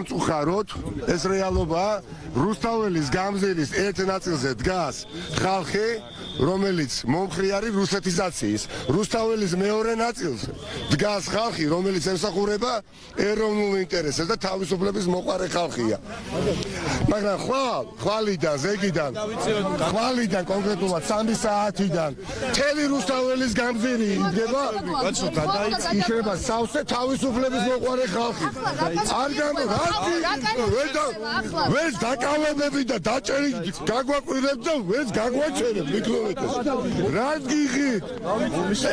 წუხაროთ ეს რეალობაა რუსთაველის გამზირის ერთ ნაწილზე დგას ხალხი რომელიც მომხრე არის რუსეთიზაციის რუსთაველის მეორე ნაწილზე დგას ხალხი რომელიც ემსახურება ეროვნულ ინტერესებს და თავისუფლების მოყარე ხალხია მაგრამ ხვალიდან ზეგიდან ხვალიდან კონკრეტულად 3 საათიდან მთელი რუსთაველის გამზირი იდგება იქნება სავსე თავისუფლების მოყარე ხალხი არ გამოდა ვერც დაკავებები და დაჭერი გაგვაკვირებთ და ვერც გაგვაჩერებ მიკროვეტეს რაც გიხით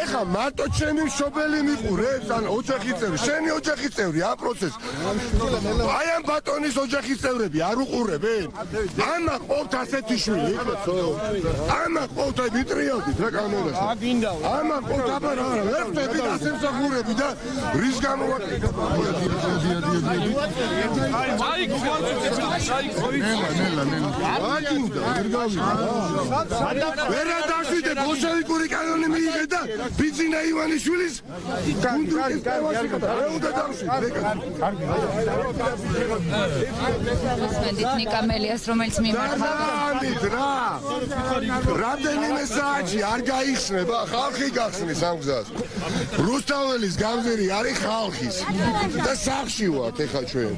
ეხა მარტო ჩემი მშობელი მიყურებს ან ოჯახის წევრი შენი ოჯახის წევრი ამ პროცესს აი ამ ბატონის ოჯახის წევრები არ უყურებენ ამა ყოფთ ასეთი შვილი ამა ყოფთ აი ვიტრიოდით რა კამერას ამა ყოფთ აბა რა ვერ ხდები ასე მსახურები და რის გამოვაკეთებ ვერა დავშვიდე ბოლშევიკური კანონი მიიღე და ბიძინა ივანიშვილის გუნდურის უნდა დავშვიდე ნიკა მელიას რომელიც მიმართა რამდენიმე საათში არ გაიხსნება ხალხი გახსნის ამ გზას რუსთაველის გამზირი არის ხალხის და სახში ვართ ეხა ჩვენ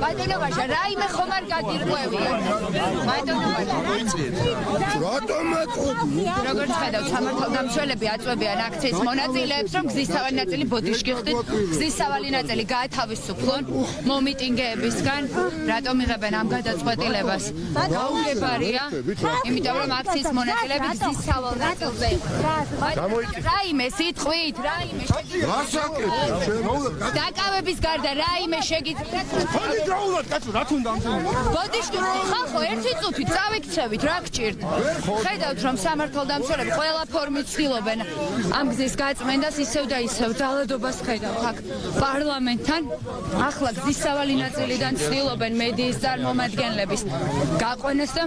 ბატონობაში რაიმე ხომ არ გაგირკვევია ბატონობაში როგორც ხედავთ სამართალდამცველები აწვევიან აქციის მონაწილეებს რომ გზის სავალი ნაწილი ბოდიშში ხდით გზის სავალი ნაწილი გაათავისუფლონ მომიტინგეებისგან რატომ იღებენ ამ გადაწყვეტილებას გაუგებარია იმიტომ რომ აქციის მონაწილეები გზის სავალ ნაწილზე რაიმე სიტყვით რაიმე დაკავების გარდა რაიმე შეგიძლიათ ბოდიშში ხალხო ერთი წუთით წავიქცევით რა გჭირთ ხედავთ რომ სამართალდამცველები ყველა ფორმით ცდილობენ ამ გზის გაწმენდას ისევ და ისევ ძალადობას ხედავთ აქ პარლამენტთან ახლა გზის სავალი ნაწილიდან ცდილობენ მედიის წარმომადგენლების გაყვანას და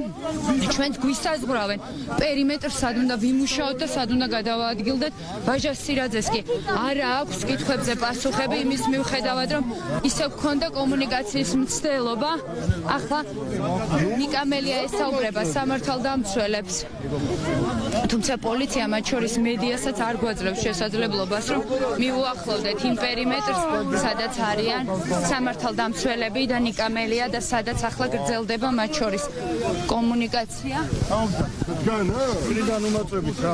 ჩვენს გვისაზღვრავენ პერიმეტრს სად უნდა ვიმუშაოთ და სად უნდა გადავაადგილდეთ ვაჟა სირაძეს კი არა აქვს კითხვებზე პასუხები იმის მიუხედავად რომ ისევ გქონდა კომუნიკაციის მცდელობა ახლა ნიკა მელია ესაუბრება სამართალდამცველებს თუმცა პოლიცია მათ შორის მედიასაც არ გვაძლევს შესაძლებლობას რომ მიუახლოვდეთ იმ პერიმეტრს სადაც არიან სამართალდამცველები და ნიკა მელია და სადაც ახლა გრძელდება მათ შორის კომუნიკაცია ვიდან უმაწვევით რა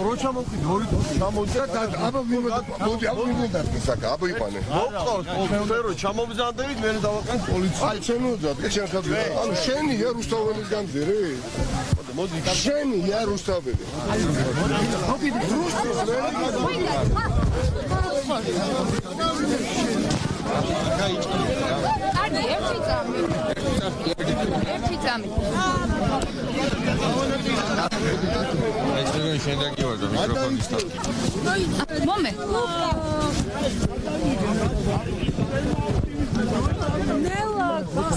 რო ჩამოვხდით ორი ჩამოვიდა აბა მოდი აბა ისაკა აბა იყანე მოყავთ რო ჩამოვზადებით მე დავაყენთ პოლიცია აი შენ უძად შენ ხადია ანუ შენია რუსთაველის გამზირი მოდი შენია რუსთაველი მოდი რუსთვის კარგი ერთი წამი ეს შენ დაგივარ და მიკროფონის თავი მომე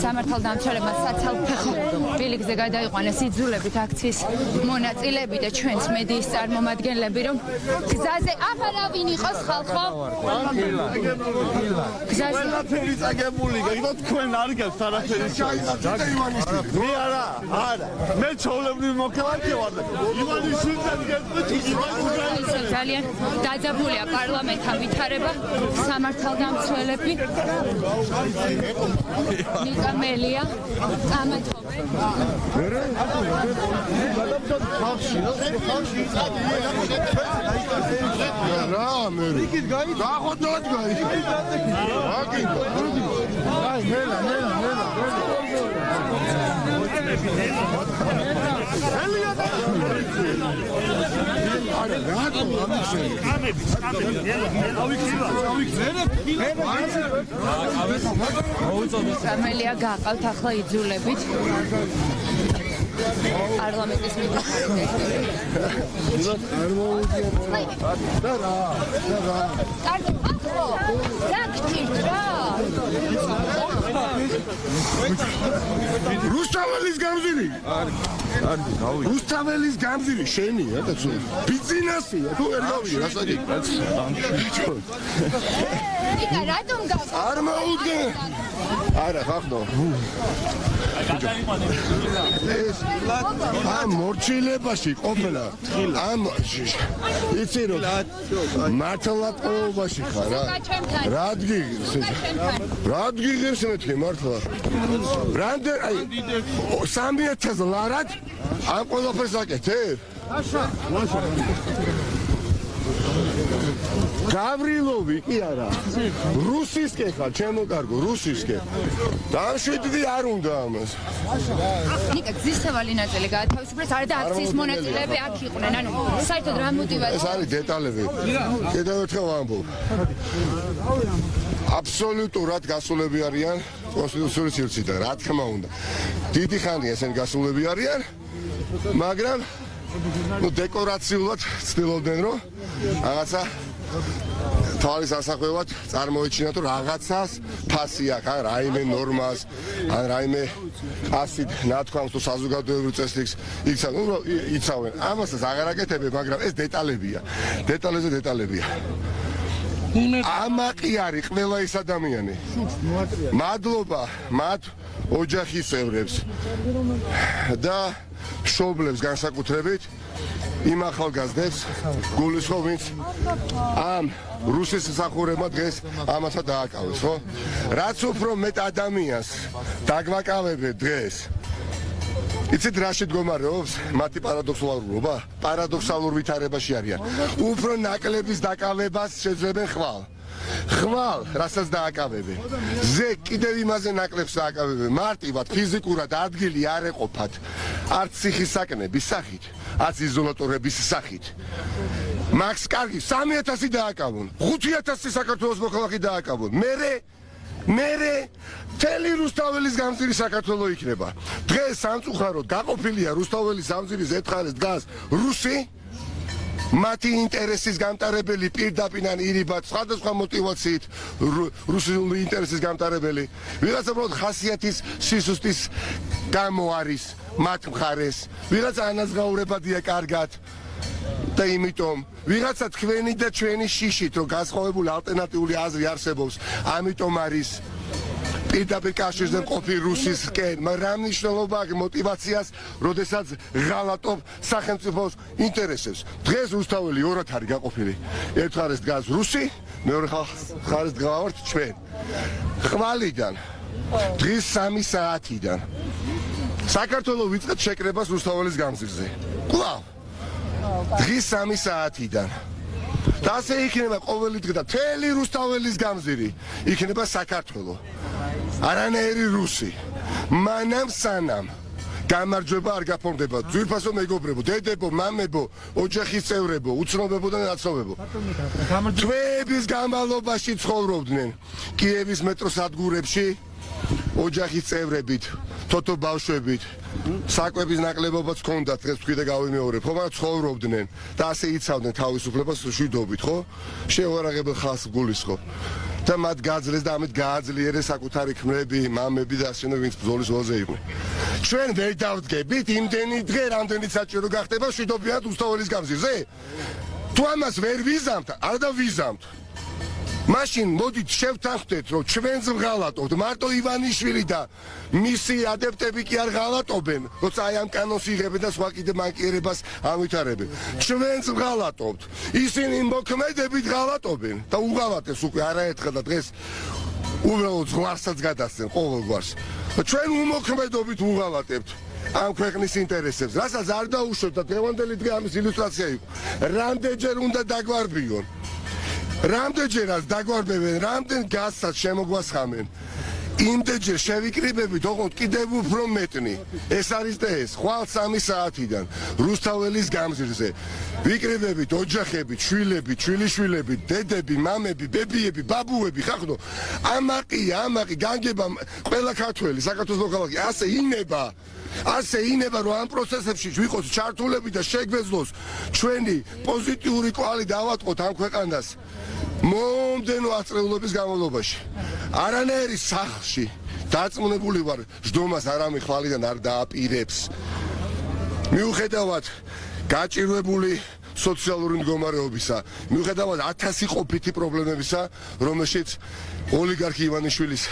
სამართალდამცველებმა საცალფეხო ბილიკზე გადაიყვანეს იძულებით აქციის მონაწილეები და ჩვენს მედიის წარმომადგენლები რომ გზაზე აფარავინ იყოს ხალხო გზაზე ყველაფერი წაგებული გიგო თქვენ არ გაქვს არაფერი მე არა მე ჩაოლებრივი მოქალაქე ვარ და ივანიშვილთან გეტყვით ძალიან დაძაბულია პარლამენტთან ვითარება სამართალდამცველები ნიკა მელია ამათობენ რა მე იქით გაიხოდოთ აი მელა სამელია გაყავთ ახლა იძულებით პარლამენტის მიდიოთები და რა კარგი ახლა რა გჭირთ რა რუსთაველის გამზირი რუსთაველის გამზირი შენია და თუ ბიზნესია თუ ვერ გავიგე რასაც იკა რატომ გავს არ მოუდგე არა ხახნო ეს ამ მორჩილებაში ყოფნა ამ იცი რომ მართლა ყოველობაში ხარ რა გიღირს მეთქი მართლა რამდენ აი 3000 ლარად ამ ყველაფერს აკეთებ გავრილოვი კი არა რუსისკენ ხარ ჩემო კარგო რუსისკენ დამშვიდდი არ უნდა ამას ნიკა გზისავალი ნაწილი გაათავისუფლეს არა და აქციის მონაწილეები აქ იყვნენ ანუ საერთოდ რა мотиваცია ეს არის დეტალები კიდევ ერთხელ ვამბობ აბსოლუტურად გასულები არიან კონსტიტუციური სივრციდან რა თქმა უნდა დიდი ხანია ესენ გასულები არიან მაგრამ ну დეკორაციულად ცდილობდნენ რომ რაღაცა თვალის ასახვევად წარმოეჩინათ რომ რაღაცას ფასი აქვს ან რაიმე ნორმას ან რაიმე ასეთ ნათქვამს თუ საზოგადოებრივ წესრიგს იცავენ ამასაც აღარ აკეთებენ მაგრამ ეს დეტალებია დეტალებზე დეტალებია ამაყი არის ყველა ის ადამიანი მადლობა მათ ოჯახის წევრებს და მშობლებს განსაკუთრებით იმ ახალგაზრდებს გულისხმობ ვინც ამ რუსის მსახურებმა დღეს ამასაც დააკავეს ხო რაც უფრო მეტ ადამიანს დაგვაკავებენ დღეს იცით რაში მდგომარეობს მათი პარადოქსალურ ვითარებაში არიან უფრო ნაკლების დაკავებას შეძლებენ ხვალ რასაც დააკავებენ ზე კიდევ იმაზე ნაკლებს დააკავებენ მარტივად ფიზიკურად ადგილი არ ეყოფათ არც ციხის საკნების სახით არც იზოლატორების სახით მაქს კარგი 3000 დააკავონ 5000 საქართველოს მოქალაქე დააკავონ მერე თელი რუსთაველის გამზირი საქართველოს იქნება დღეს სამწუხაროდ გაყოფილია რუსთაველის გამზირის ერთხარეს დგას რუსი მათი ინტერესის გამტარებელი პირდაპირ ან ირიბად სხვადასხვა мотивაციით რუსული ინტერესის გამტარებელი ვიღაცა უბრალოდ ხასიათის სისუსტის გამო არის მათ მხარეს ვიღაცა ანაზღაურებადია კარგად და იმიტომ ვიღაცა თქვენი და ჩვენი შიშით რომ განსხვავებული ალტერნატიული აზრი არსებობს ამიტომ არის პირდაპირ კავშირზე მყოფი რუსისკენ მაგრამ მნიშვნელობა აქვს мотивაციას როდესაც ღალატობ სახელმწიფოს ინტერესებს დღეს რუსთაველი ორად არის გაყოფილი ერთ მხარეს დგას რუსი მეორე მხარეს დგავართ ჩვენ ხვალიდან დღის 3 საათიდან საქართველოს ვიწყეთ შეკრებას რუსთაველის გამზირზე კვლავ დღის 3 საათიდან და ასე იქნება ყოველი დღე და თელი რუსთაველის გამზირი იქნება საქართველოს არანაირი რუსი მანამ სანამ გამარჯვება არ გაფორმდება ძვირფასო მეგობრებო დედებო მამებო ოჯახის წევრებო უცნობებო და ნაცნობებო თვეების განმავლობაში ცხოვრობდნენ კიევის მეტროს სადგურებში ოჯახის წევრებით თოთო ბავშვებით საკვების ნაკლებობაც ჰქონდათ დღეს თქვი და გავიმეორებ ხო მაგრამ ცხოვრობდნენ და ასე იცავდნენ თავისუფლებას შვიდობით ხო შეუარაღებელ ხალხს გულისხმობ და მათ გაძლეს და ამით გააძლიერეს საკუთარი ქმრები მამები და ასე ვინც ბრძოლის ველზე იყვნენ ჩვენ ვერ დავდგებით იმდენი დღე რამდენიც საჭირო გახდება შვიდობიანად რუსთაველის გამზირზე თუ ამას ვერ ვიზამთ არ და ვიზამთ მაშინ მოდით შევთანხმდეთ რომ ჩვენს ვღალატობთ მარტო ივანიშვილი და მისი ადეპტები კი არ ღალატობენ როცა აი ამ კანონს იღებენ და სხვა კიდე მანკიერებას ამვითარებენ ჩვენს ვღალატობთ ისინი მოქმედებით ღალატობენ და უღალატეს უკვე არაერთხელ და დღეს უბრალოდ ზღვარსაც გადასცენ ყოველ გვარს ჩვენ უმოქმედობით უღალატებთ ამ ქვეყნის ინტერესებს რასაც არ დაუშვებთ და დღევანდელი დღე ამის ილუსტრაცია იყო რამდენჯერ უნდა დაგვარბიონ რამდენჯერაც დაგვარბებენ, რამდენ გასცად შემოგვასხამენ. იმდენჯერ შევიკრიბებით, ოღონდ კიდევ უფრო მეტნი. ეს არის და ეს, ხვალ 3 საათიდან რუსთაველის გამზირზე. ვიკრიბებით ოჯახებით, შვილებით, შვილიშვილები, დედები, მამები, ბებიები, ბაბუები, ხახნო. ამაყი, განგება ყველა ქართველი, საქართველოს მოქალაქე, ასე ინება რომ ამ პროცესებში ვიყოთ ჩართულები და შეგვეძლოს ჩვენი პოზიტიური კვალი დავატყოთ ამ ქვეყანას მომდენო ათწლეულობის განმავლობაში არანაირი სახლში დაწმუნებული ვარ ჯდომას არამე ხვალიდან არ დააპირებს მიუხედავად გაჭირვებული სოციალური მდგომარეობისა მიუხედავად 1000 ყოფითი პრობლემებისა რომელშიც ოლიგარქი ივანიშვილის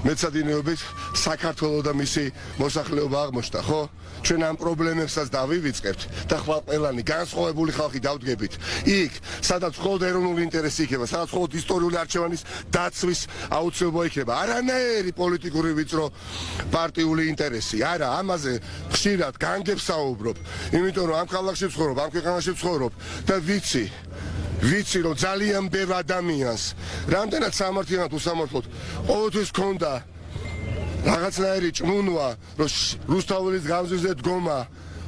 მეცადინეობით საქართველოს და მისი მოსახლეობა აღმოჩნდა ხო ჩვენ ამ პრობლემებსაც დავივიწყებთ და ხვალყელანი განსხვავებული ხალხი დავდგებით იქ სადაც მხოლოდ ეროვნული ინტერესი იქნება სადაც მხოლოდ ისტორიული არჩევანის დაცვის აუცილებლობა იქნება არანაირი პოლიტიკური ვიწრო პარტიული ინტერესი არა ამაზე ხშირად განგებსაუბრობ იმიტომ რომ ამ ქალაქში ვცხოვრობ ამ ქვეყანაში ვცხოვრობ და ვიცი რომ ძალიან ბევრ ადამიანს რამდენად სამართლიანად უსამართლოდ ყოველთვის ქონდა რაღაცნაირი ჭმუნვა რომ რუსთაველის გამზირზე დგომა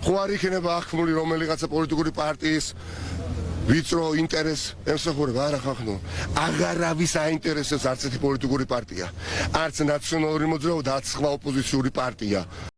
ხო არ იქნება ახმული რომელიღაცა პოლიტიკური პარტიის ვიწრო ინტერესს ემსახურება არა ხახნო აღარავის აინტერესებს არც ერთი პოლიტიკური პარტია არც ნაციონალური მოძრაობა და არც სხვა ოპოზიციური პარტია